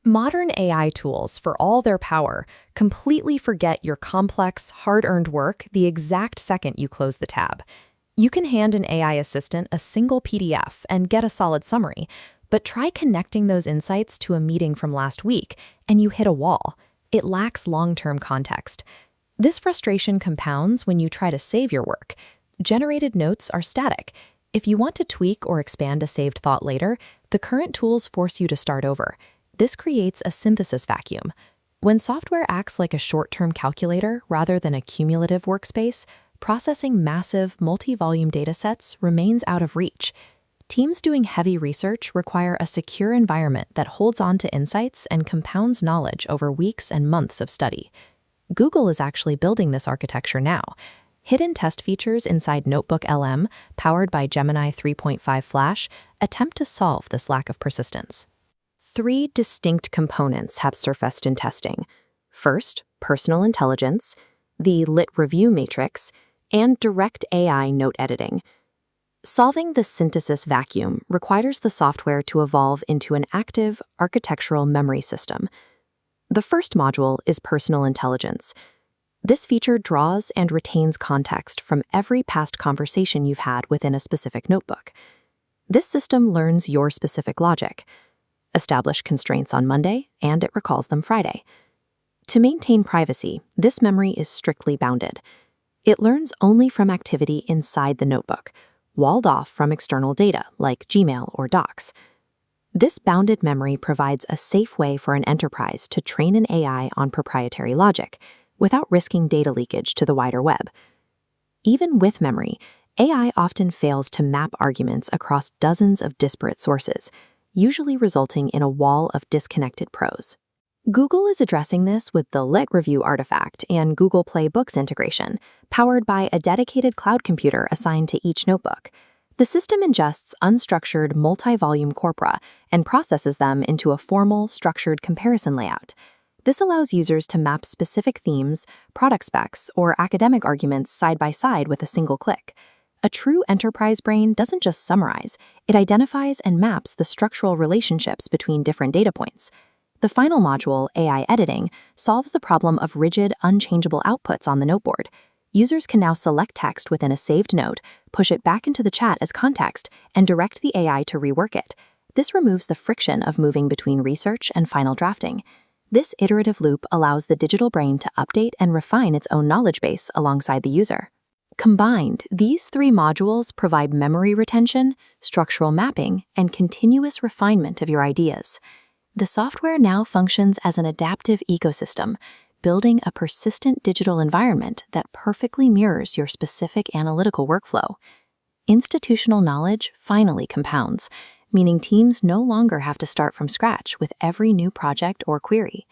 Modern AI tools, for all their power, completely forget your complex, hard-earned work the exact second you close the tab. You can hand an AI assistant a single PDF and get a solid summary, but try connecting those insights to a meeting from last week, and you hit a wall. It lacks long-term context. This frustration compounds when you try to save your work. Generated notes are static. If you want to tweak or expand a saved thought later, the current tools force you to start over. This creates a synthesis vacuum. When software acts like a short-term calculator rather than a cumulative workspace, processing massive, multi-volume datasets remains out of reach. Teams doing heavy research require a secure environment that holds on to insights and compounds knowledge over weeks and months of study. Google is actually building this architecture now. Hidden test features inside NotebookLM, powered by Gemini 3.5 Flash, attempt to solve this lack of persistence. Three distinct components have surfaced in testing. First, personal intelligence, the lit review matrix, and direct AI note editing. Solving the synthesis vacuum requires the software to evolve into an active architectural memory system. The first module is personal intelligence. This feature draws and retains context from every past conversation you've had within a specific notebook. This system learns your specific logic. Establish constraints on Monday, and it recalls them Friday. To maintain privacy, this memory is strictly bounded. It learns only from activity inside the notebook, walled off from external data like Gmail or Docs. This bounded memory provides a safe way for an enterprise to train an AI on proprietary logic, without risking data leakage to the wider web. Even with memory, AI often fails to map arguments across dozens of disparate sources, usually resulting in a wall of disconnected prose. Google is addressing this with the Lit Review artifact and Google Play Books integration, powered by a dedicated cloud computer assigned to each notebook. The system ingests unstructured multi-volume corpora and processes them into a formal, structured comparison layout. This allows users to map specific themes, product specs, or academic arguments side by side with a single click. A true enterprise brain doesn't just summarize, it identifies and maps the structural relationships between different data points. The final module, AI editing, solves the problem of rigid, unchangeable outputs on the noteboard. Users can now select text within a saved note, push it back into the chat as context, and direct the AI to rework it. This removes the friction of moving between research and final drafting. This iterative loop allows the digital brain to update and refine its own knowledge base alongside the user. Combined, these three modules provide memory retention, structural mapping, and continuous refinement of your ideas. The software now functions as an adaptive ecosystem, building a persistent digital environment that perfectly mirrors your specific analytical workflow. Institutional knowledge finally compounds, meaning teams no longer have to start from scratch with every new project or query.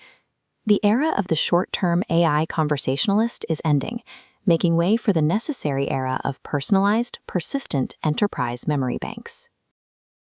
The era of the short-term AI conversationalist is ending, making way for the necessary era of personalized, persistent enterprise memory banks.